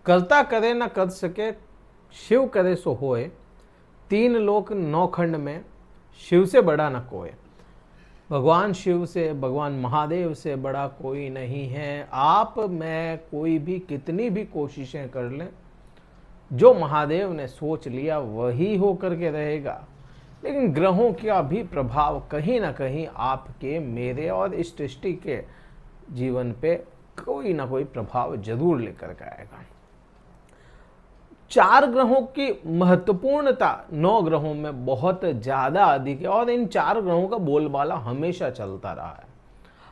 करता करे न कर सके, शिव करे सो होए। तीन लोक नौ खंड में, शिव से बड़ा न कोई। भगवान शिव से, भगवान महादेव से बड़ा कोई नहीं है। आप मैं कोई भी कितनी भी कोशिशें कर लें, जो महादेव ने सोच लिया वही हो करके रहेगा। लेकिन ग्रहों का भी प्रभाव कहीं ना कहीं आपके, मेरे और इस सृष्टि के जीवन पे कोई ना कोई प्रभाव जरूर लेकर के आएगा। 4 ग्रहों की महत्वपूर्णता 9 ग्रहों में बहुत ज्यादा अधिक है और इन 4 ग्रहों का बोलबाला हमेशा चलता रहा है।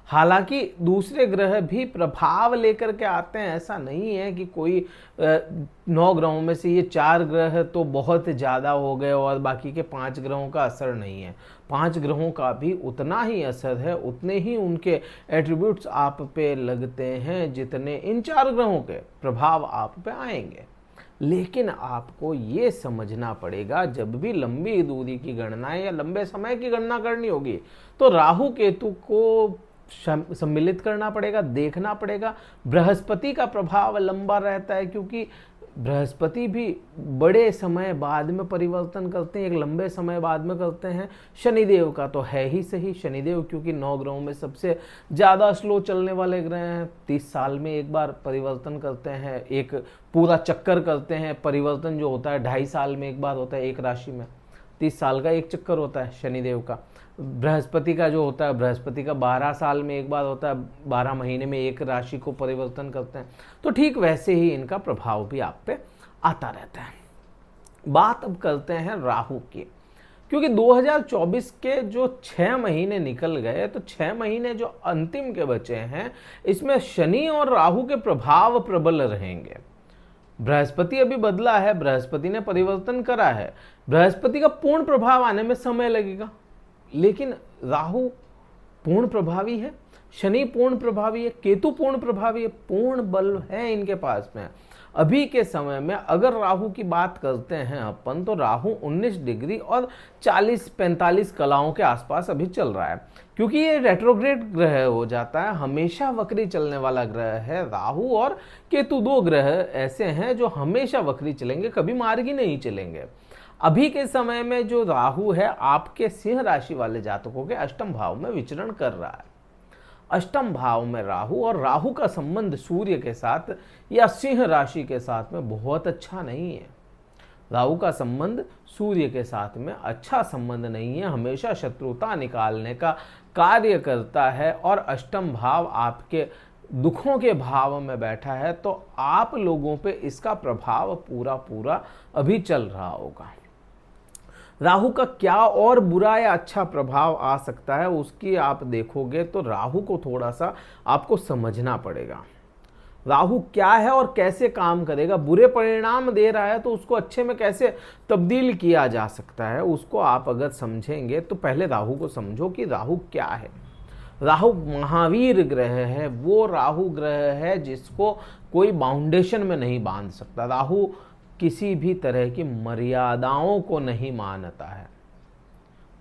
हालांकि दूसरे ग्रह भी प्रभाव लेकर के आते हैं, ऐसा नहीं है कि कोई 9 ग्रहों में से ये 4 ग्रह तो बहुत ज्यादा हो गए और बाकी के 5 ग्रहों का असर नहीं है। 5 ग्रहों का भी उतना ही असर है, उतने ही उनके एट्रीब्यूट्स आप पे लगते हैं जितने इन 4 ग्रहों के प्रभाव आप पे आएंगे। लेकिन आपको ये समझना पड़ेगा, जब भी लंबी दूरी की गणना या लंबे समय की गणना करनी होगी तो राहु केतु को सम्मिलित करना पड़ेगा, देखना पड़ेगा। बृहस्पति का प्रभाव लंबा रहता है क्योंकि बृहस्पति भी बड़े समय बाद में परिवर्तन करते हैं, एक लंबे समय बाद में करते हैं। शनिदेव का तो है ही सही, शनिदेव क्योंकि 9 ग्रहों में सबसे ज़्यादा स्लो चलने वाले ग्रह हैं। 30 साल में एक बार परिवर्तन करते हैं, एक पूरा चक्कर करते हैं। परिवर्तन जो होता है 2.5 साल में एक बार होता है एक राशि में, 30 साल का एक चक्कर होता है शनिदेव का। बृहस्पति का जो होता है, बृहस्पति का 12 साल में एक बार होता है, 12 महीने में एक राशि को परिवर्तन करते हैं। तो ठीक वैसे ही इनका प्रभाव भी आप पे आता रहता है। बात अब करते हैं राहु की, क्योंकि 2024 के जो 6 महीने निकल गए, तो 6 महीने जो अंतिम के बचे हैं इसमें शनि और राहु के प्रभाव प्रबल रहेंगे। बृहस्पति अभी बदला है, बृहस्पति ने परिवर्तन करा है, बृहस्पति का पूर्ण प्रभाव आने में समय लगेगा। लेकिन राहु पूर्ण प्रभावी है, शनि पूर्ण प्रभावी है, केतु पूर्ण प्रभावी है, पूर्ण बल है इनके पास में। अभी के समय में अगर राहु की बात करते हैं अपन, तो राहु 19 डिग्री और 40-45 कलाओं के आसपास अभी चल रहा है, क्योंकि ये रेट्रोग्रेड ग्रह हो जाता है, हमेशा वक्री चलने वाला ग्रह है। राहु और केतु 2 ग्रह ऐसे हैं जो हमेशा वक्री चलेंगे, कभी मार्गी नहीं चलेंगे। अभी के समय में जो राहु है आपके सिंह राशि वाले जातकों के अष्टम भाव में विचरण कर रहा है। अष्टम भाव में राहु, और राहु का संबंध सूर्य के साथ या सिंह राशि के साथ में बहुत अच्छा नहीं है। राहु का संबंध सूर्य के साथ में अच्छा संबंध नहीं है, हमेशा शत्रुता निकालने का कार्य करता है। और अष्टम भाव आपके दुखों के भाव में बैठा है, तो आप लोगों पे इसका प्रभाव पूरा अभी चल रहा होगा। राहु का क्या और बुरा या अच्छा प्रभाव आ सकता है उसकी आप देखोगे तो राहु को थोड़ा सा आपको समझना पड़ेगा। राहु क्या है और कैसे काम करेगा, बुरे परिणाम दे रहा है तो उसको अच्छे में कैसे तब्दील किया जा सकता है, उसको आप अगर समझेंगे तो पहले राहु को समझो कि राहु क्या है। राहु महावीर ग्रह है, वो राहु ग्रह है जिसको कोई बाउंडेशन में नहीं बांध सकता। राहु किसी भी तरह की मर्यादाओं को नहीं मानता है,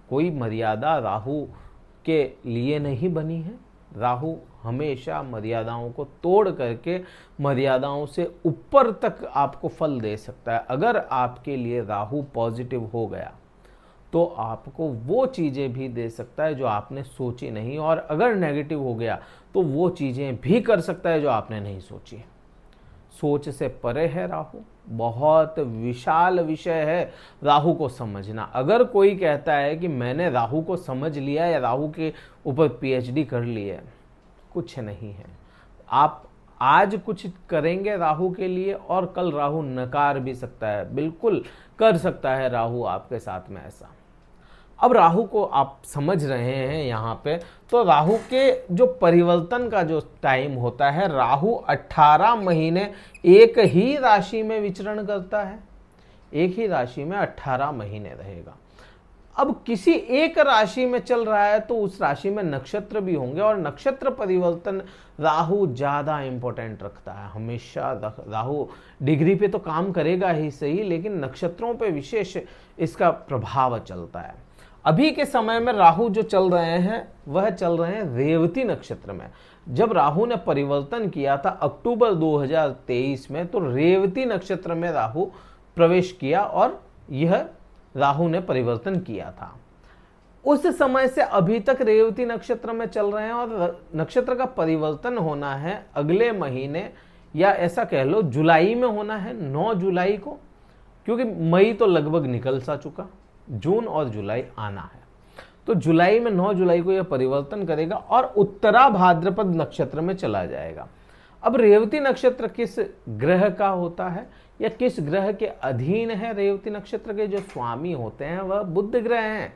कोई मर्यादा राहु के लिए नहीं बनी है। राहु हमेशा मर्यादाओं को तोड़ करके मर्यादाओं से ऊपर तक आपको फल दे सकता है। अगर आपके लिए राहु पॉजिटिव हो गया तो आपको वो चीज़ें भी दे सकता है जो आपने सोची नहीं, और अगर नेगेटिव हो गया तो वो चीज़ें भी कर सकता है जो आपने नहीं सोची। सोच से परे है राहु, बहुत विशाल विषय है राहु को समझना। अगर कोई कहता है कि मैंने राहु को समझ लिया या राहु के ऊपर पीएचडी कर ली है, कुछ नहीं है। आप आज कुछ करेंगे राहु के लिए और कल राहु नकार भी सकता है, बिल्कुल कर सकता है राहु आपके साथ में ऐसा। अब राहु को आप समझ रहे हैं यहाँ पे, तो राहु के जो परिवर्तन का जो टाइम होता है, राहु 18 महीने एक ही राशि में विचरण करता है, एक ही राशि में 18 महीने रहेगा। अब किसी एक राशि में चल रहा है तो उस राशि में नक्षत्र भी होंगे, और नक्षत्र परिवर्तन राहु ज़्यादा इंपॉर्टेंट रखता है हमेशा। राहु डिग्री पे तो काम करेगा ही सही, लेकिन नक्षत्रों पे विशेष इसका प्रभाव चलता है। अभी के समय में राहु जो चल रहे हैं वह चल रहे हैं रेवती नक्षत्र में। जब राहु ने परिवर्तन किया था अक्टूबर 2023 में, तो रेवती नक्षत्र में राहु प्रवेश किया और यह राहु ने परिवर्तन किया था। उस समय से अभी तक रेवती नक्षत्र में चल रहे हैं और नक्षत्र का परिवर्तन होना है अगले महीने, या ऐसा कह लो जुलाई में होना है, 9 जुलाई को, क्योंकि मई तो लगभग निकल सा चुका, जून और जुलाई आना है। तो जुलाई में 9 जुलाई को यह परिवर्तन करेगा और उत्तरा भाद्रपद नक्षत्र में चला जाएगा। अब रेवती नक्षत्र किस ग्रह का होता है या किस ग्रह के अधीन है? रेवती नक्षत्र के जो स्वामी होते हैं वह बुध ग्रह हैं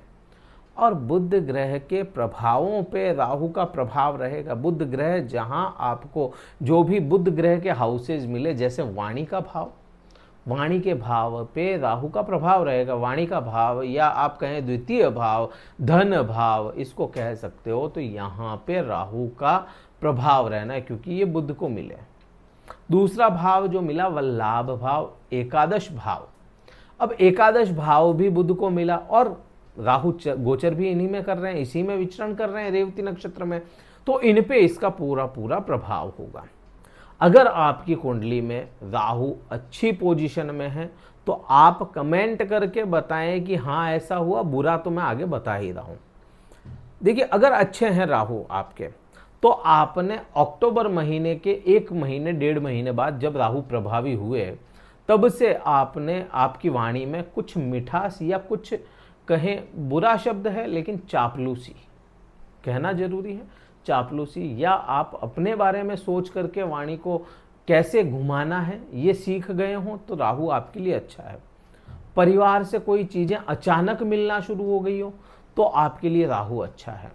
और बुध ग्रह के प्रभावों पे राहु का प्रभाव रहेगा। बुध ग्रह जहां आपको जो भी बुध ग्रह के हाउसेज मिले, जैसे वाणी का भाव, वाणी के भाव पे राहु का प्रभाव रहेगा। वाणी का भाव या आप कहें द्वितीय भाव, धन भाव इसको कह सकते हो, तो यहाँ पे राहु का प्रभाव रहना है क्योंकि ये बुध को मिले। दूसरा भाव जो मिला वह लाभ भाव, एकादश भाव। अब एकादश भाव भी बुध को मिला और राहु गोचर भी इन्हीं में कर रहे हैं, इसी में विचरण कर रहे हैं रेवती नक्षत्र में, तो इन पे इसका पूरा पूरा प्रभाव होगा। अगर आपकी कुंडली में राहु अच्छी पोजीशन में है तो आप कमेंट करके बताएं कि हाँ ऐसा हुआ, बुरा तो मैं आगे बता ही रहा हूं। देखिए, अगर अच्छे हैं राहु आपके, तो आपने अक्टूबर महीने के 1 महीने 1.5 महीने बाद जब राहु प्रभावी हुए, तब से आपने आपकी वाणी में कुछ मिठास या कुछ कहें, बुरा शब्द है लेकिन चापलूसी कहना जरूरी है, चापलूसी, या आप अपने बारे में सोच करके वाणी को कैसे घुमाना है ये सीख गए हों, तो राहु आपके लिए अच्छा है। परिवार से कोई चीज़ें अचानक मिलना शुरू हो गई हो तो आपके लिए राहु अच्छा है।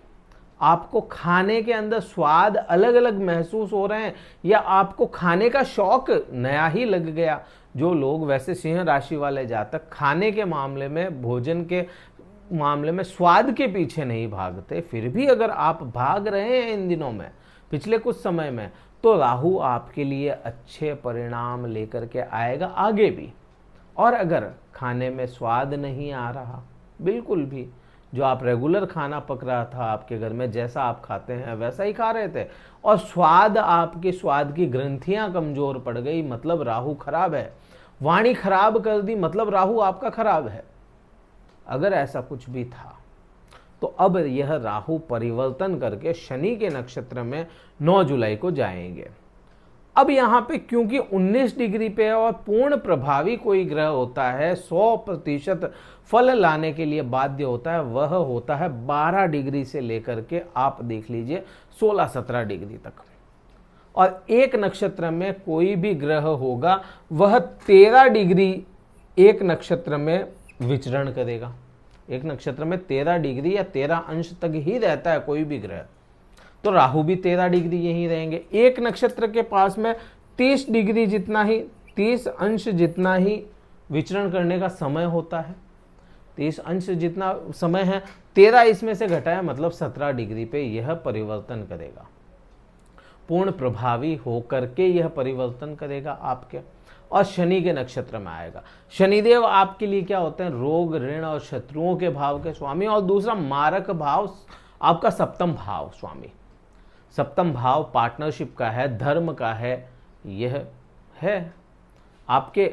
आपको खाने के अंदर स्वाद अलग अलग महसूस हो रहे हैं या आपको खाने का शौक नया ही लग गया। जो लोग वैसे सिंह राशि वाले जातक खाने के मामले में, भोजन के मामले में स्वाद के पीछे नहीं भागते, फिर भी अगर आप भाग रहे हैं इन दिनों में, पिछले कुछ समय में, तो राहु आपके लिए अच्छे परिणाम लेकर के आएगा आगे भी। और अगर खाने में स्वाद नहीं आ रहा बिल्कुल भी, जो आप रेगुलर खाना पक रहा था आपके घर में, जैसा आप खाते हैं वैसा ही खा रहे थे, और स्वाद, आपके स्वाद की ग्रंथियां कमजोर पड़ गई, मतलब राहु खराब है। वाणी खराब कर दी मतलब राहु आपका खराब है। अगर ऐसा कुछ भी था तो अब यह राहु परिवर्तन करके शनि के नक्षत्र में 9 जुलाई को जाएंगे। अब यहाँ पे क्योंकि 19 डिग्री पे है और पूर्ण प्रभावी कोई ग्रह होता है 100% फल लाने के लिए बाध्य होता है, वह होता है 12 डिग्री से लेकर के आप देख लीजिए 16-17 डिग्री तक। और एक नक्षत्र में कोई भी ग्रह होगा वह 13 डिग्री एक नक्षत्र में विचरण करेगा। एक नक्षत्र में 13 डिग्री या 13 अंश तक ही रहता है कोई भी ग्रह, तो राहु भी 13 डिग्री यहीं रहेंगे। एक नक्षत्र के पास में 30 डिग्री जितना ही, 30 अंश जितना ही विचरण करने का समय होता है। 30 अंश जितना समय है, 13 इसमें से घटाया मतलब 17 डिग्री पे यह परिवर्तन करेगा। पूर्ण प्रभावी होकर के यह परिवर्तन करेगा आपके, और शनि के नक्षत्र में आएगा। शनिदेव आपके लिए क्या होते हैं? रोग, ऋण और शत्रुओं के भाव के स्वामी, और दूसरा मारक भाव आपका 7म भाव स्वामी। 7म भाव पार्टनरशिप का है, धर्म का है, यह है आपके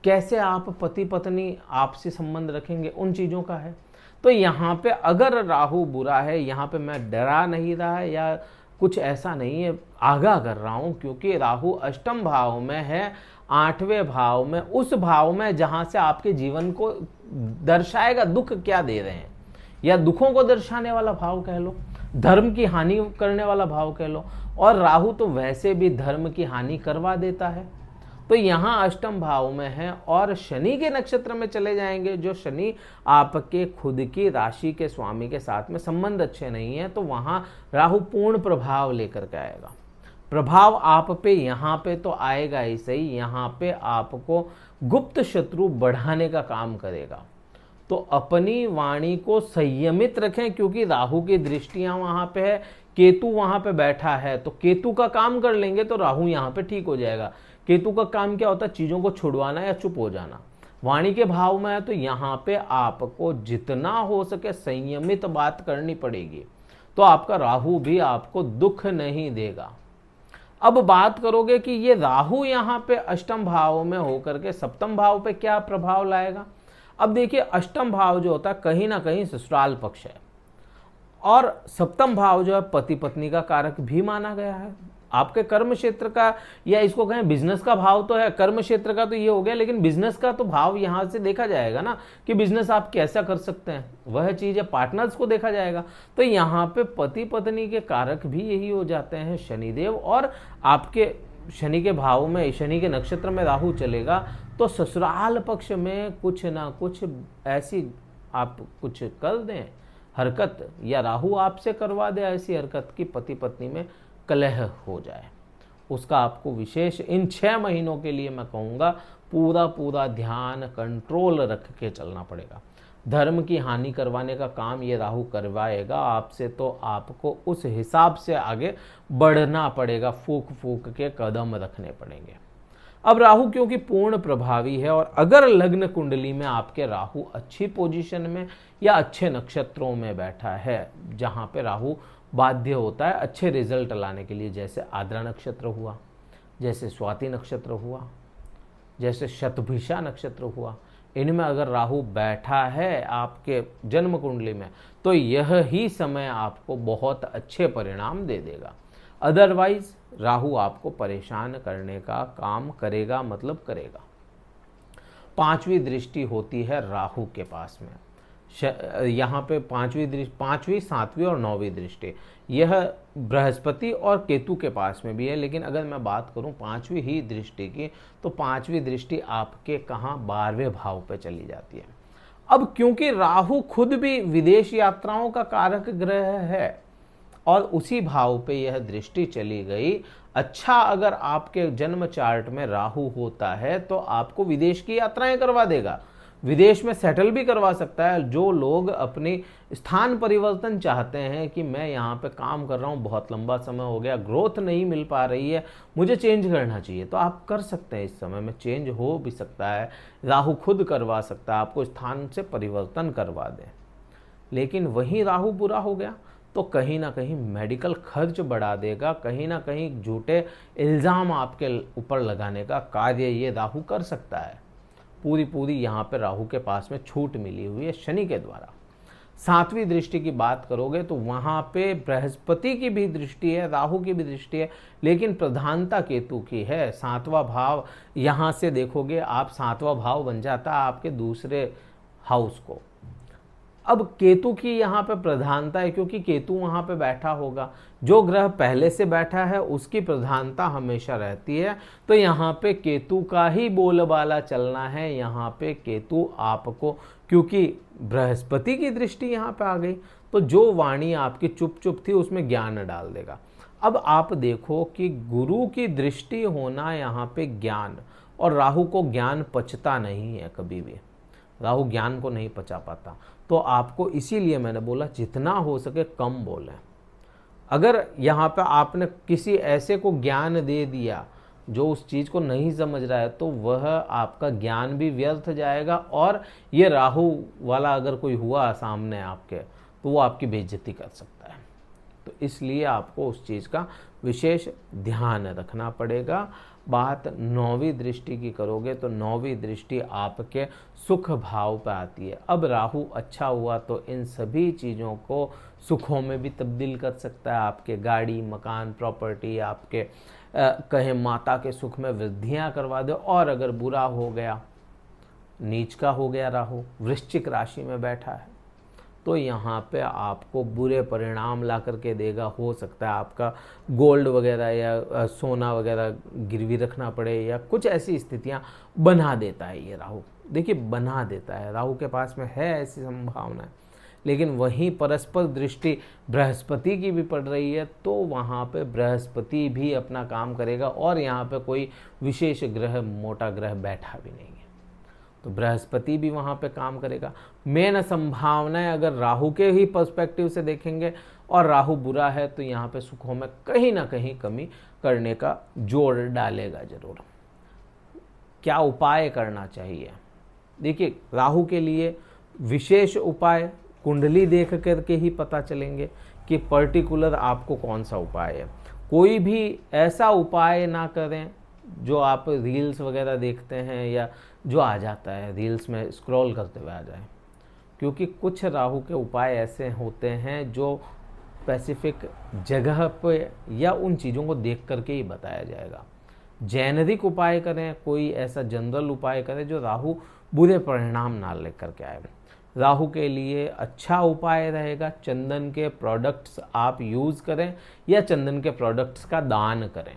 कैसे आप पति पत्नी आपसी संबंध रखेंगे उन चीज़ों का है। तो यहाँ पे अगर राहु बुरा है, यहाँ पे मैं डरा नहीं रहा है या कुछ ऐसा नहीं है, आगाह कर रहा हूँ, क्योंकि राहु 8म भाव में है, 8वें भाव में, उस भाव में जहाँ से आपके जीवन को दर्शाएगा दुख क्या दे रहे हैं, या दुखों को दर्शाने वाला भाव कह लो, धर्म की हानि करने वाला भाव कह लो। और राहु तो वैसे भी धर्म की हानि करवा देता है, तो यहाँ 8म भाव में है और शनि के नक्षत्र में चले जाएंगे, जो शनि आपके खुद की राशि के स्वामी के साथ में संबंध अच्छे नहीं है, तो वहाँ राहु पूर्ण प्रभाव लेकर के आएगा। प्रभाव आप पे यहाँ पे तो आएगा ही सही, यहाँ पे आपको गुप्त शत्रु बढ़ाने का काम करेगा। तो अपनी वाणी को संयमित रखें, क्योंकि राहु की दृष्टियां वहां पे है, केतु वहां पे बैठा है, तो केतु का काम कर लेंगे तो राहु यहाँ पे ठीक हो जाएगा। केतु का काम क्या होता है? चीजों को छुड़वाना या चुप हो जाना। वाणी के भाव में है तो यहाँ पे आपको जितना हो सके संयमित बात करनी पड़ेगी, तो आपका राहु भी आपको दुख नहीं देगा। अब बात करोगे कि ये राहु यहाँ पे अष्टम भाव में होकर के सप्तम भाव पे क्या प्रभाव लाएगा। अब देखिए, अष्टम भाव जो होता है कहीं ना कहीं ससुराल पक्ष है, और सप्तम भाव जो है पति पत्नी का कारक भी माना गया है। आपके कर्म क्षेत्र का, या इसको कहें बिजनेस का भाव तो है, कर्म क्षेत्र का तो ये हो गया, लेकिन बिजनेस का तो भाव यहां से देखा जाएगा ना कि बिजनेस आप कैसा कर सकते हैं, वह चीज है, पार्टनर्स को देखा जाएगा। तो यहाँ पे पति पत्नी के कारक भी यही हो जाते हैं शनिदेव, और आपके शनि के भाव में, शनि के नक्षत्र में राहु चलेगा तो ससुराल पक्ष में कुछ ना कुछ ऐसी आप कुछ कर दें हरकत, या राहु आपसे करवा दे ऐसी हरकत कि पति पत्नी में कलह हो जाए। उसका आपको विशेष इन 6 महीनों के लिए मैं कहूँगा पूरा ध्यान कंट्रोल रख के चलना पड़ेगा। धर्म की हानि करवाने का काम ये राहु करवाएगा आपसे, तो आपको उस हिसाब से आगे बढ़ना पड़ेगा, फूक फूक के कदम रखने पड़ेंगे। अब राहु क्योंकि पूर्ण प्रभावी है, और अगर लग्न कुंडली में आपके राहु अच्छी पोजीशन में या अच्छे नक्षत्रों में बैठा है, जहाँ पे राहु बाध्य होता है अच्छे रिजल्ट लाने के लिए, जैसे आद्रा नक्षत्र हुआ, जैसे स्वाति नक्षत्र हुआ, जैसे शतभिषा नक्षत्र हुआ, इनमें अगर राहु बैठा है आपके जन्म कुंडली में तो यह ही समय आपको बहुत अच्छे परिणाम दे देगा। अदरवाइज राहु आपको परेशान करने का काम करेगा, मतलब करेगा। 5वीं दृष्टि होती है राहु के पास में, यहाँ पे 5वीं 7वीं और 9वीं दृष्टि यह बृहस्पति और केतु के पास में भी है। लेकिन अगर मैं बात करूँ 5वीं ही दृष्टि की, तो 5वीं दृष्टि आपके कहाँ 12वें भाव पे चली जाती है। अब क्योंकि राहु खुद भी विदेश यात्राओं का कारक ग्रह है और उसी भाव पे यह दृष्टि चली गई, अच्छा अगर आपके जन्म चार्ट में राहु होता है तो आपको विदेश की यात्राएं करवा देगा, विदेश में सेटल भी करवा सकता है। जो लोग अपनी स्थान परिवर्तन चाहते हैं कि मैं यहाँ पे काम कर रहा हूँ, बहुत लंबा समय हो गया, ग्रोथ नहीं मिल पा रही है, मुझे चेंज करना चाहिए, तो आप कर सकते हैं। इस समय में चेंज हो भी सकता है, राहु खुद करवा सकता है, आपको स्थान से परिवर्तन करवा दे। लेकिन वहीं राहु बुरा हो गया तो कहीं ना कहीं मेडिकल खर्च बढ़ा देगा, कहीं ना कहीं झूठे इल्ज़ाम आपके ऊपर लगाने का कार्य ये राहु कर सकता है। पूरी यहाँ पे राहु के पास में छूट मिली हुई है शनि के द्वारा। 7वीं दृष्टि की बात करोगे तो वहाँ पे बृहस्पति की भी दृष्टि है, राहु की भी दृष्टि है, लेकिन प्रधानता केतु की है। 7वां भाव यहाँ से देखोगे आप, 7वां भाव बन जाता है आपके दूसरे हाउस को। अब केतु की यहाँ पे प्रधानता है क्योंकि केतु वहाँ पे बैठा होगा, जो ग्रह पहले से बैठा है उसकी प्रधानता हमेशा रहती है। तो यहाँ पे केतु का ही बोलबाला चलना है। यहाँ पे केतु आपको, क्योंकि बृहस्पति की दृष्टि यहाँ पे आ गई, तो जो वाणी आपकी चुप चुप थी उसमें ज्ञान डाल देगा। अब आप देखो कि गुरु की दृष्टि होना यहाँ पे ज्ञान, और राहु को ज्ञान पचता नहीं है कभी भी, राहु ज्ञान को नहीं पचा पाता। तो आपको इसीलिए मैंने बोला जितना हो सके कम बोलें। अगर यहाँ पे आपने किसी ऐसे को ज्ञान दे दिया जो उस चीज़ को नहीं समझ रहा है, तो वह आपका ज्ञान भी व्यर्थ जाएगा, और ये राहु वाला अगर कोई हुआ सामने आपके तो वो आपकी बेइज्जती कर सकता है। तो इसलिए आपको उस चीज़ का विशेष ध्यान रखना पड़ेगा। बात 9वीं दृष्टि की करोगे तो 9वीं दृष्टि आपके सुख भाव पर आती है। अब राहु अच्छा हुआ तो इन सभी चीज़ों को सुखों में भी तब्दील कर सकता है। आपके गाड़ी, मकान, प्रॉपर्टी, आपके कहें माता के सुख में वृद्धियां करवा दे। और अगर बुरा हो गया, नीच का हो गया, राहु वृश्चिक राशि में बैठा है, तो यहाँ पे आपको बुरे परिणाम ला करके देगा। हो सकता है आपका गोल्ड वगैरह या सोना वगैरह गिरवी रखना पड़े, या कुछ ऐसी स्थितियाँ बना देता है ये राहु। देखिए बना देता है, राहु के पास में है ऐसी संभावना है। लेकिन वहीं परस्पर दृष्टि बृहस्पति की भी पड़ रही है, तो वहाँ पे बृहस्पति भी अपना काम करेगा, और यहाँ पे कोई विशेष ग्रह, मोटा ग्रह बैठा भी नहीं है, तो बृहस्पति भी वहाँ पे काम करेगा। मेन संभावनाएं अगर राहु के ही पर्सपेक्टिव से देखेंगे, और राहु बुरा है तो यहाँ पे सुखों में कहीं ना कहीं कमी करने का जोर डालेगा जरूर। क्या उपाय करना चाहिए? देखिए, राहु के लिए विशेष उपाय कुंडली देख करके ही पता चलेंगे कि पर्टिकुलर आपको कौन सा उपाय है। कोई भी ऐसा उपाय ना करें जो आप रील्स वगैरह देखते हैं या जो आ जाता है रील्स में स्क्रॉल करते हुए आ जाए, क्योंकि कुछ राहु के उपाय ऐसे होते हैं जो स्पेसिफिक जगह पे या उन चीज़ों को देख करके ही बताया जाएगा। जेनेरिक उपाय करें, कोई ऐसा जनरल उपाय करें जो राहु बुरे परिणाम ना लेकर के आए। राहु के लिए अच्छा उपाय रहेगा चंदन के प्रोडक्ट्स आप यूज़ करें या चंदन के प्रोडक्ट्स का दान करें,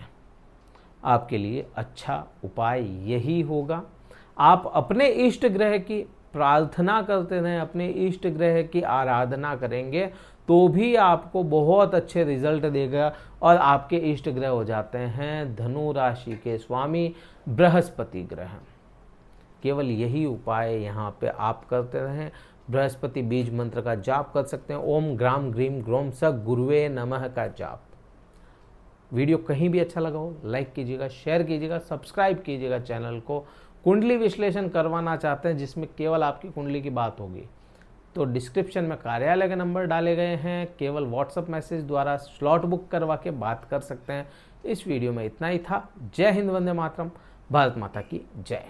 आपके लिए अच्छा उपाय यही होगा। आप अपने इष्ट ग्रह की प्रार्थना करते रहें, अपने इष्ट ग्रह की आराधना करेंगे तो भी आपको बहुत अच्छे रिजल्ट देगा। और आपके इष्ट ग्रह हो जाते हैं धनु राशि के स्वामी बृहस्पति ग्रह। केवल यही उपाय यहाँ पे आप करते रहें। बृहस्पति बीज मंत्र का जाप कर सकते हैं, ओम ग्राम ग्रीम ग्रोम स गुरुवे नमः का जाप। वीडियो कहीं भी अच्छा लगा हो लाइक कीजिएगा, शेयर कीजिएगा, सब्सक्राइब कीजिएगा चैनल को। कुंडली विश्लेषण करवाना चाहते हैं जिसमें केवल आपकी कुंडली की बात होगी तो डिस्क्रिप्शन में कार्यालय के नंबर डाले गए हैं, केवल व्हाट्सएप मैसेज द्वारा स्लॉट बुक करवा के बात कर सकते हैं। इस वीडियो में इतना ही था। जय हिंद, वंदे मातरम, भारत माता की जय।